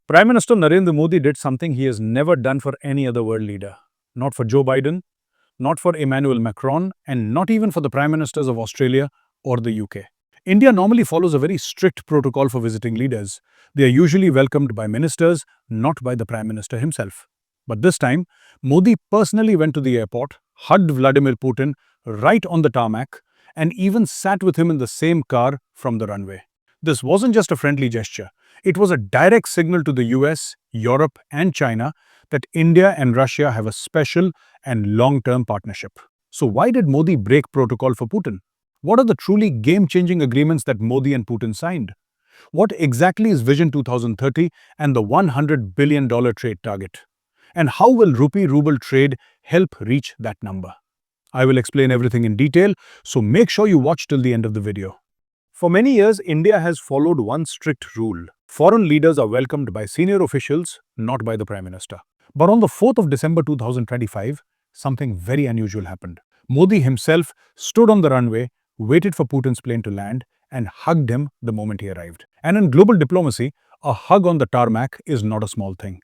Prime Minister Narendra Modi did something he has never done for any other world leader. Not for Joe Biden, not for Emmanuel Macron, and not even for the Prime Ministers of Australia or the UK. India normally follows a very strict protocol for visiting leaders. They are usually welcomed by ministers, not by the Prime Minister himself. But this time, Modi personally went to the airport, hugged Vladimir Putin right on the tarmac, and even sat with him in the same car from the runway. This wasn't just a friendly gesture. It was a direct signal to the US, Europe, and China that India and Russia have a special and long-term partnership. So why did Modi break protocol for Putin? What are the truly game-changing agreements that Modi and Putin signed? What exactly is Vision 2030 and the $100 billion trade target? And how will Rupee-Ruble trade help reach that number? I will explain everything in detail, so make sure you watch till the end of the video. For many years, India has followed one strict rule. Foreign leaders are welcomed by senior officials, not by the Prime Minister. But on the 4th of December 2025, something very unusual happened. Modi himself stood on the runway, waited for Putin's plane to land, and hugged him the moment he arrived. And in global diplomacy, a hug on the tarmac is not a small thing.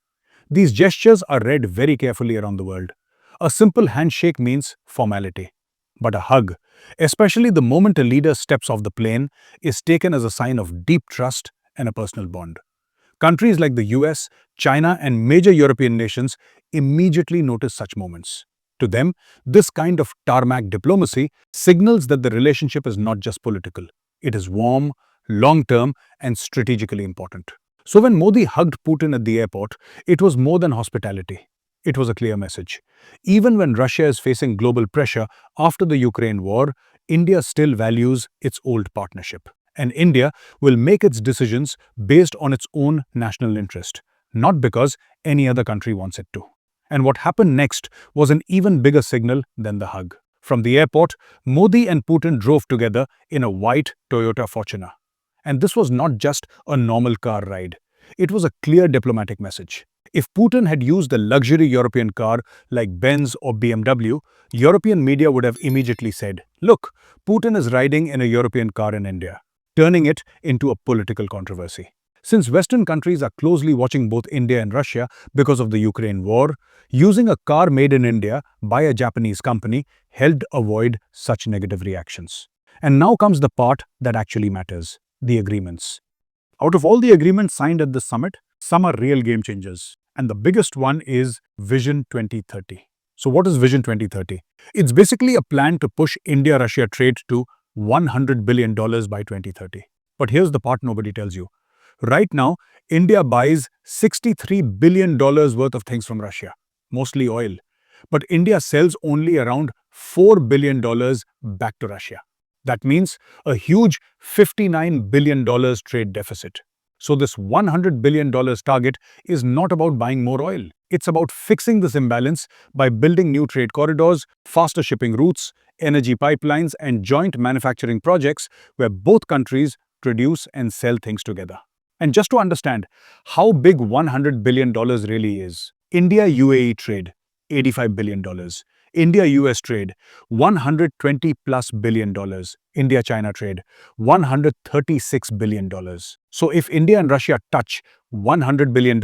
These gestures are read very carefully around the world. A simple handshake means formality. But a hug, especially the moment a leader steps off the plane, is taken as a sign of deep trust and a personal bond. Countries like the US, China, and major European nations immediately notice such moments. To them, this kind of tarmac diplomacy signals that the relationship is not just political. It is warm, long-term, and strategically important. So when Modi hugged Putin at the airport, it was more than hospitality. It was a clear message. Even when Russia is facing global pressure after the Ukraine war, India still values its old partnership. And India will make its decisions based on its own national interest, not because any other country wants it to. And what happened next was an even bigger signal than the hug. From the airport, Modi and Putin drove together in a white Toyota Fortuner. And this was not just a normal car ride. It was a clear diplomatic message. If Putin had used a luxury European car like Benz or BMW, European media would have immediately said, "Look, Putin is riding in a European car in India," turning it into a political controversy. Since Western countries are closely watching both India and Russia because of the Ukraine war, using a car made in India by a Japanese company helped avoid such negative reactions. And now comes the part that actually matters, the agreements. Out of all the agreements signed at this summit, some are real game changers. And the biggest one is Vision 2030. So what is Vision 2030? It's basically a plan to push India-Russia trade to $100 billion by 2030. But here's the part nobody tells you. Right now, India buys $63 billion worth of things from Russia, mostly oil. But India sells only around $4 billion back to Russia. That means a huge $59 billion trade deficit. So this $100 billion target is not about buying more oil. It's about fixing this imbalance by building new trade corridors, faster shipping routes, energy pipelines, and joint manufacturing projects where both countries produce and sell things together. And just to understand how big $100 billion really is, India-UAE trade, $85 billion. India-US trade, $120+ billion. India-China trade, $136 billion. So if India and Russia touch $100 billion,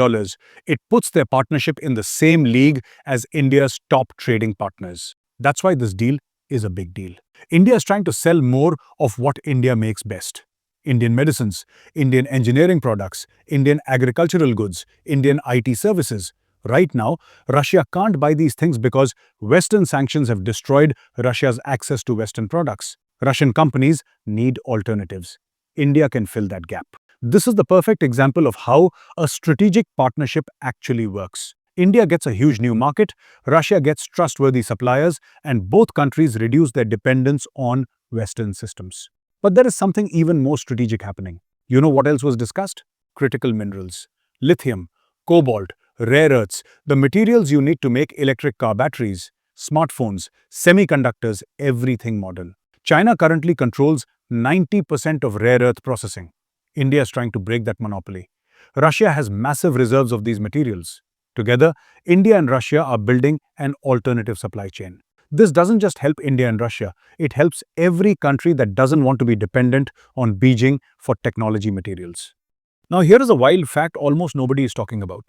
it puts their partnership in the same league as India's top trading partners. That's why this deal is a big deal. India is trying to sell more of what India makes best. Indian medicines, Indian engineering products, Indian agricultural goods, Indian IT services. Right now, Russia can't buy these things because Western sanctions have destroyed Russia's access to Western products. Russian companies need alternatives. India can fill that gap. This is the perfect example of how a strategic partnership actually works. India gets a huge new market, Russia gets trustworthy suppliers, and both countries reduce their dependence on Western systems. But there is something even more strategic happening. You know what else was discussed? Critical minerals. Lithium, cobalt, rare earths, the materials you need to make electric car batteries, smartphones, semiconductors, everything modern. China currently controls 90% of rare earth processing. India is trying to break that monopoly. Russia has massive reserves of these materials. Together, India and Russia are building an alternative supply chain. This doesn't just help India and Russia, it helps every country that doesn't want to be dependent on Beijing for technology materials. Now, here is a wild fact almost nobody is talking about.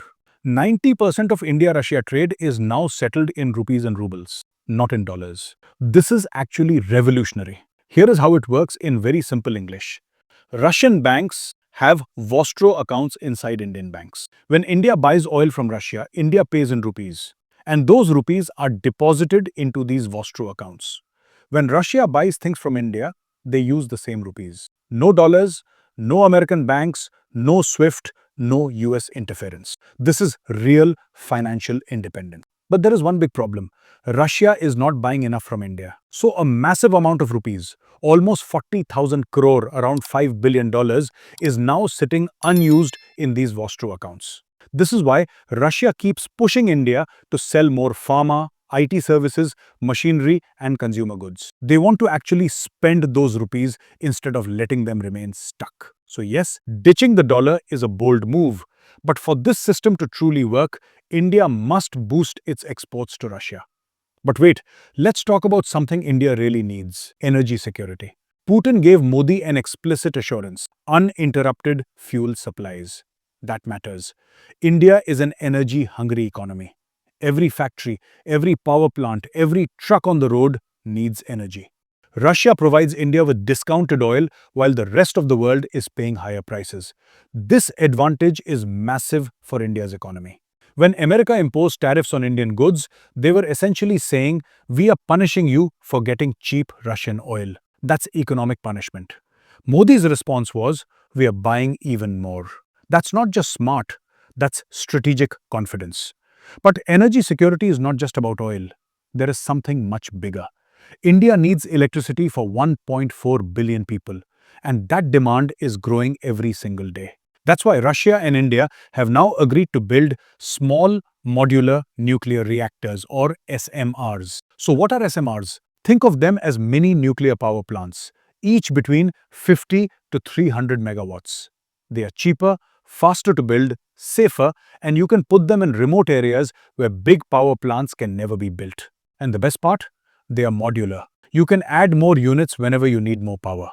90% of India-Russia trade is now settled in rupees and rubles, not in dollars. This is actually revolutionary. Here is how it works in very simple English. Russian banks have Vostro accounts inside Indian banks. When India buys oil from Russia, India pays in rupees. And those rupees are deposited into these Vostro accounts. When Russia buys things from India, they use the same rupees. No dollars, no American banks, no SWIFT, no US interference. This is real financial independence. But there is one big problem. Russia is not buying enough from India. So a massive amount of rupees, almost 40,000 crore, around $5 billion, is now sitting unused in these Vostro accounts. This is why Russia keeps pushing India to sell more pharma, IT services, machinery, and consumer goods. They want to actually spend those rupees instead of letting them remain stuck. So yes, ditching the dollar is a bold move. But for this system to truly work, India must boost its exports to Russia. But wait, let's talk about something India really needs: energy security. Putin gave Modi an explicit assurance: uninterrupted fuel supplies. That matters. India is an energy-hungry economy. Every factory, every power plant, every truck on the road needs energy. Russia provides India with discounted oil while the rest of the world is paying higher prices. This advantage is massive for India's economy. When America imposed tariffs on Indian goods, they were essentially saying, "We are punishing you for getting cheap Russian oil." That's economic punishment. Modi's response was, "We are buying even more." That's not just smart, that's strategic confidence. But energy security is not just about oil. There is something much bigger. India needs electricity for 1.4 billion people, and that demand is growing every single day. That's why Russia and India have now agreed to build small modular nuclear reactors, or SMRs. So what are SMRs? Think of them as mini nuclear power plants, each between 50 to 300 megawatts. They are cheaper, faster to build, safer, and you can put them in remote areas where big power plants can never be built. And the best part? They are modular. You can add more units whenever you need more power.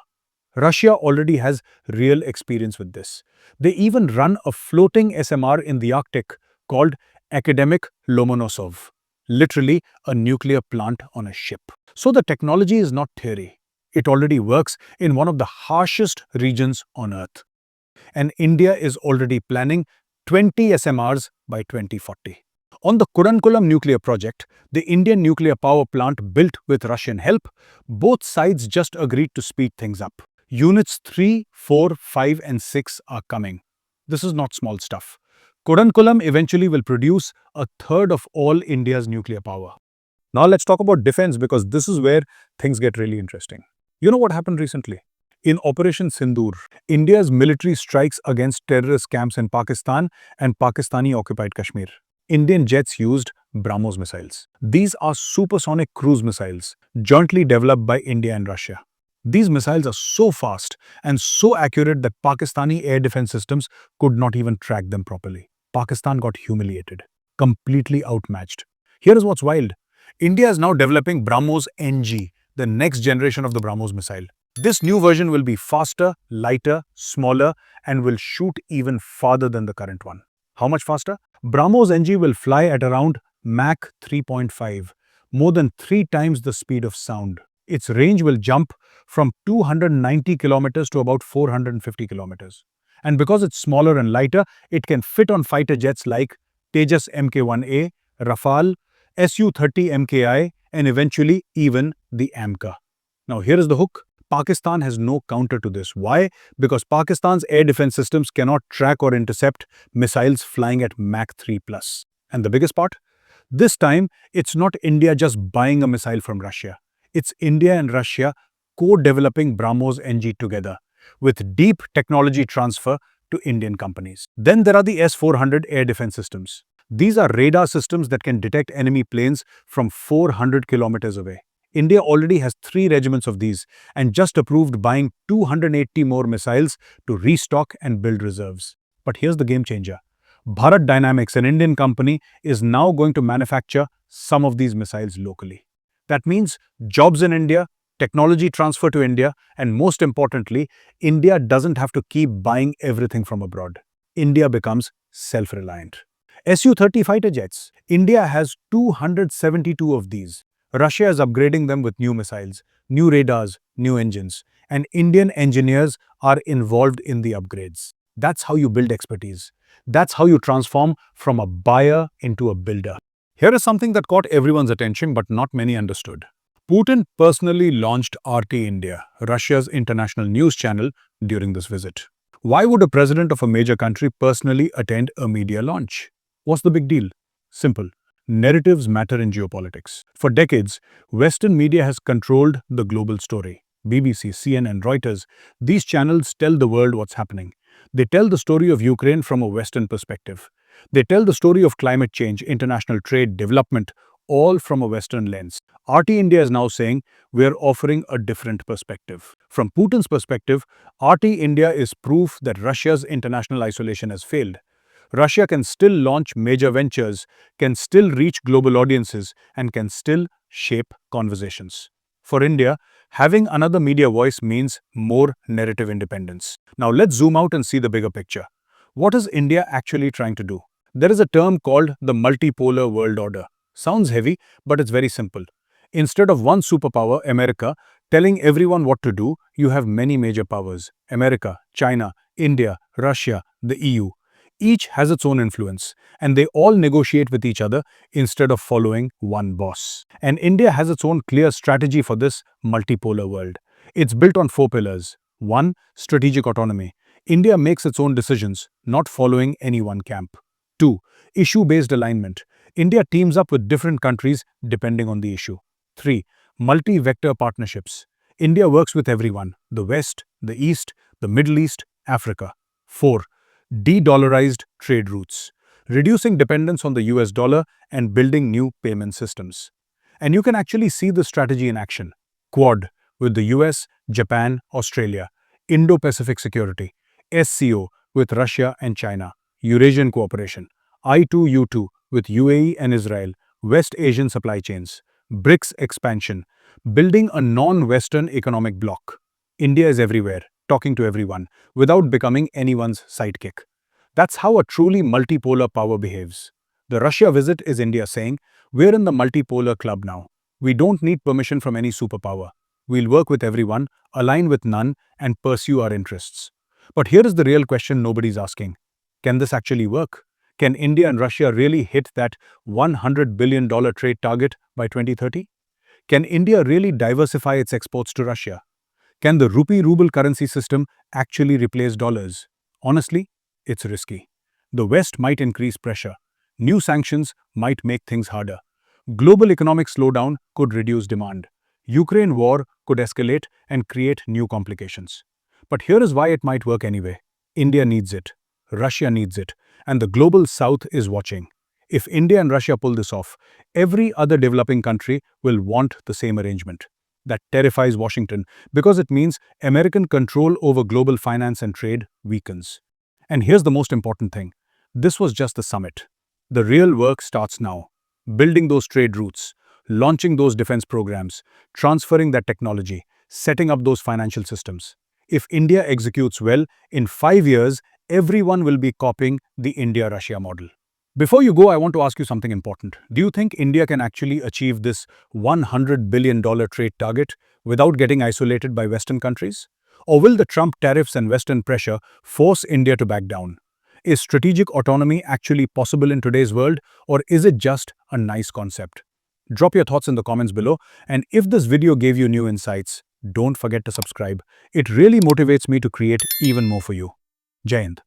Russia already has real experience with this. They even run a floating SMR in the Arctic called Academic Lomonosov, literally a nuclear plant on a ship. So the technology is not theory. It already works in one of the harshest regions on Earth. And India is already planning 20 SMRs by 2040. On the Kudankulam nuclear project, the Indian nuclear power plant built with Russian help, both sides just agreed to speed things up. Units 3, 4, 5 and 6 are coming. This is not small stuff. Kudankulam eventually will produce a third of all India's nuclear power. Now let's talk about defense, because this is where things get really interesting. You know what happened recently? In Operation Sindoor, India's military strikes against terrorist camps in Pakistan and Pakistani-occupied Kashmir. Indian jets used BrahMos missiles. These are supersonic cruise missiles, jointly developed by India and Russia. These missiles are so fast and so accurate that Pakistani air defense systems could not even track them properly. Pakistan got humiliated, completely outmatched. Here is what's wild. India is now developing BrahMos-NG, the next generation of the BrahMos missile. This new version will be faster, lighter, smaller, and will shoot even farther than the current one. How much faster? BrahMos-NG will fly at around Mach 3.5, more than 3 times the speed of sound. Its range will jump from 290 kilometers to about 450 kilometers. And because it's smaller and lighter, it can fit on fighter jets like Tejas Mk1A, Rafale, Su-30 Mki, and eventually even the AMCA. Now here is the hook. Pakistan has no counter to this. Why? Because Pakistan's air defense systems cannot track or intercept missiles flying at Mach 3+. And the biggest part? This time, it's not India just buying a missile from Russia. It's India and Russia co-developing BrahMos-NG together, with deep technology transfer to Indian companies. Then there are the S-400 air defense systems. These are radar systems that can detect enemy planes from 400 kilometers away. India already has 3 regiments of these and just approved buying 280 more missiles to restock and build reserves. But here's the game changer. Bharat Dynamics, an Indian company, is now going to manufacture some of these missiles locally. That means jobs in India, technology transfer to India, and most importantly, India doesn't have to keep buying everything from abroad. India becomes self-reliant. Su-30 fighter jets. India has 272 of these. Russia is upgrading them with new missiles, new radars, new engines, and Indian engineers are involved in the upgrades. That's how you build expertise. That's how you transform from a buyer into a builder. Here is something that caught everyone's attention but not many understood. Putin personally launched RT India, Russia's international news channel, during this visit. Why would a president of a major country personally attend a media launch? What's the big deal? Simple. Narratives matter in geopolitics. For decades, Western media has controlled the global story. BBC, CNN, Reuters, these channels tell the world what's happening. They tell the story of Ukraine from a Western perspective. They tell the story of climate change, international trade, development, all from a Western lens. RT India is now saying we're offering a different perspective. From Putin's perspective, RT India is proof that Russia's international isolation has failed. Russia can still launch major ventures, can still reach global audiences, and can still shape conversations. For India, having another media voice means more narrative independence. Now let's zoom out and see the bigger picture. What is India actually trying to do? There is a term called the multipolar world order. Sounds heavy, but it's very simple. Instead of one superpower, America, telling everyone what to do, you have many major powers. America, China, India, Russia, the EU. Each has its own influence, and they all negotiate with each other instead of following one boss. And India has its own clear strategy for this multipolar world. It's built on 4 pillars. 1. Strategic autonomy. India makes its own decisions, not following any one camp. 2. Issue-based alignment. India teams up with different countries depending on the issue. 3. Multi-vector partnerships. India works with everyone, the West, the East, the Middle East, Africa. 4. De-dollarized trade routes, reducing dependence on the US dollar and building new payment systems. And you can actually see the strategy in action. Quad with the US, Japan, Australia. Indo-Pacific security. SCO with Russia and China. Eurasian cooperation. I2U2 with UAE and Israel. West Asian supply chains. BRICS expansion. Building a non-Western economic bloc. India is everywhere, talking to everyone, without becoming anyone's sidekick. That's how a truly multipolar power behaves. The Russia visit is India saying, we're in the multipolar club now. We don't need permission from any superpower. We'll work with everyone, align with none, and pursue our interests. But here is the real question nobody's asking. Can this actually work? Can India and Russia really hit that $100 billion trade target by 2030? Can India really diversify its exports to Russia? Can the Rupee Ruble currency system actually replace dollars? Honestly, it's risky. The West might increase pressure. New sanctions might make things harder. Global economic slowdown could reduce demand. Ukraine war could escalate and create new complications. But here is why it might work anyway. India needs it. Russia needs it. And the global South is watching. If India and Russia pull this off, every other developing country will want the same arrangement. That terrifies Washington because it means American control over global finance and trade weakens. And here's the most important thing. This was just the summit. The real work starts now. Building those trade routes, launching those defense programs, transferring that technology, setting up those financial systems. If India executes well, in 5 years, everyone will be copying the India-Russia model. Before you go, I want to ask you something important. Do you think India can actually achieve this $100 billion trade target without getting isolated by Western countries? Or will the Trump tariffs and Western pressure force India to back down? Is strategic autonomy actually possible in today's world, or is it just a nice concept? Drop your thoughts in the comments below, and if this video gave you new insights, don't forget to subscribe. It really motivates me to create even more for you. Jai Hind.